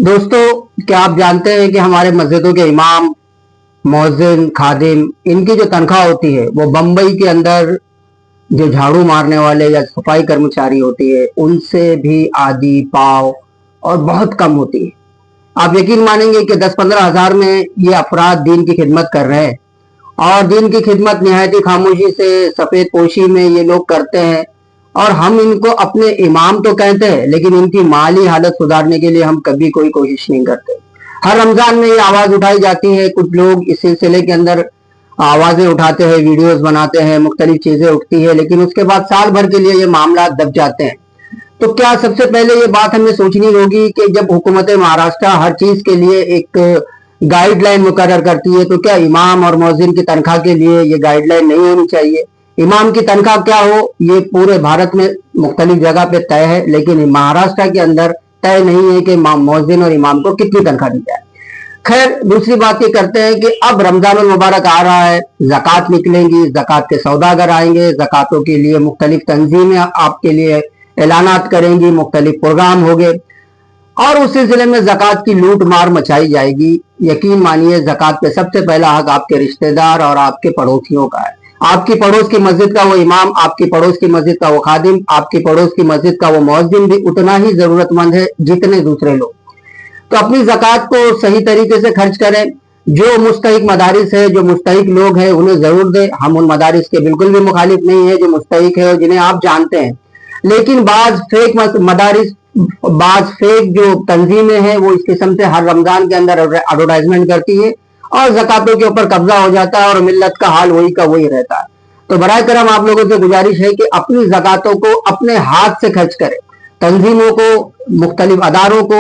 दोस्तों, क्या आप जानते हैं कि हमारे मस्जिदों के इमाम, मौज़िन, खादिम, इनकी जो तनख्वाह होती है वो बम्बई के अंदर जो झाड़ू मारने वाले या सफाई कर्मचारी होती है उनसे भी आधी पाव और बहुत कम होती है। आप यकीन मानेंगे कि 10-15 हजार में ये अफराद दीन की खिदमत कर रहे हैं और दीन की खिदमत निहायती खामोशी से सफेद पोशी में ये लोग करते हैं। और हम इनको अपने इमाम तो कहते हैं, लेकिन इनकी माली हालत सुधारने के लिए हम कभी कोई कोशिश नहीं करते। हर रमजान में ये आवाज उठाई जाती है, कुछ लोग इस सिलसिले के अंदर आवाजें उठाते हैं, वीडियोस बनाते हैं, मुख्तलिफ चीजें उठती है, लेकिन उसके बाद साल भर के लिए ये मामला दब जाते हैं। तो क्या सबसे पहले ये बात हमें सोचनी होगी कि जब हुकूमत महाराष्ट्र हर चीज के लिए एक गाइडलाइन मुकर्रर करती है, तो क्या इमाम और मौजिन की तनख्वाह के लिए ये गाइडलाइन नहीं होनी चाहिए? इमाम की तनख्वाह क्या हो ये पूरे भारत में मुख्तलिफ जगह पे तय है, लेकिन महाराष्ट्र के अंदर तय नहीं है कि मौजिन और इमाम को कितनी तनख्वाह दी जाए। खैर, दूसरी बात ये करते हैं कि अब रमजानुल मुबारक आ रहा है, ज़कात निकलेंगी, ज़कात के सौदागर आएंगे, ज़कातों के लिए मुख्तलिफ तंजीमें आपके लिए ऐलानात करेंगी, मुख्तलिफ प्रोग्राम होंगे और उस सिलसिले में ज़कात की लूट मार मचाई जाएगी। यकीन मानिए, ज़कात पे सबसे पहला हक आपके रिश्तेदार और आपके पड़ोसियों का है। आपकी पड़ोस की मस्जिद का वो इमाम, आपकी पड़ोस की मस्जिद का वो खादिम, आपकी पड़ोस की मस्जिद का वो मुअज्जिन भी उतना ही जरूरतमंद है जितने दूसरे लोग। तो अपनी ज़कात को सही तरीके से खर्च करें। जो मुस्तहिक मदारिस है, जो मुस्तहिक लोग हैं, उन्हें जरूर दें। हम उन मदारिस के बिल्कुल भी मुखालिफ नहीं है जो मुस्तहिक है और जिन्हें आप जानते हैं, लेकिन बाज फेक मदारिस, बाज फेक जो तंजीमें हैं वो इस किस्म से हर रमजान के अंदर एडवर्टाइजमेंट करती है और ज़कातों के ऊपर कब्जा हो जाता है और मिल्लत का हाल वही का वही रहता है। तो बराए करम आप लोगों से गुजारिश है कि अपनी ज़कातों को अपने हाथ से खर्च करें। तंजीमों को, मुख्तलिफ अदारों को,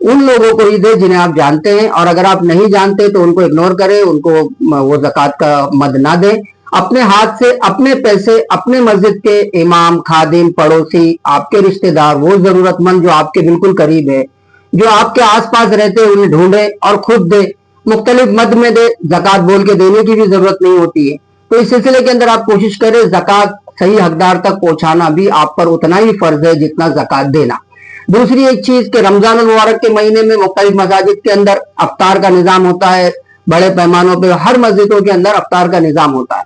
उन लोगों को ही दे जिन्हें आप जानते हैं, और अगर आप नहीं जानते तो उनको इग्नोर करें, उनको वो ज़कात का मद ना दें। अपने हाथ से अपने पैसे अपने मस्जिद के इमाम, खादिम, पड़ोसी, आपके रिश्तेदार, वो जरूरतमंद जो आपके बिल्कुल करीब है, जो आपके आसपास रहते हैं, उन्हें ढूंढे और खुद दे, मुख्तलिफ मद में दे। ज़कात बोल के देने की भी जरूरत नहीं होती है। तो इस सिलसिले के अंदर आप कोशिश करें, ज़कात सही हकदार तक पहुंचाना भी आप पर उतना ही फर्ज है जितना ज़कात देना। दूसरी एक चीज कि रमजान मुबारक के महीने में मुख्तलिफ मसाजिद के अंदर अफ्तार का निजाम होता है, बड़े पैमानों पे हर मस्जिदों के अंदर अफ्तार का निजाम होता है,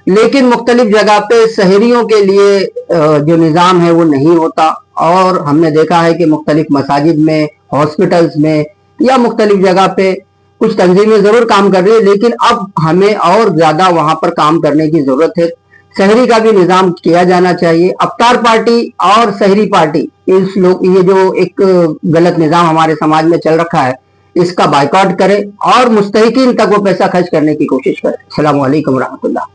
लेकिन मुख्तलिफ जगह पे सहरियों के लिए जो निजाम है वो नहीं होता। और हमने देखा है कि मुख्तलिफ मसाजिद में, हॉस्पिटल्स में या मुख्तलिफ जगह पे कुछ तंजीमें जरूर काम कर रही है, लेकिन अब हमें और ज्यादा वहां पर काम करने की जरूरत है। शहरी का भी निजाम किया जाना चाहिए। अफ्तार पार्टी और शहरी पार्टी, इस लोग ये जो एक गलत निजाम हमारे समाज में चल रखा है, इसका बाइकआउट करें और मुस्तहिकीन तक वो पैसा खर्च करने की कोशिश करें। अस्सलामु अलैकुम रहमतुल्लाह।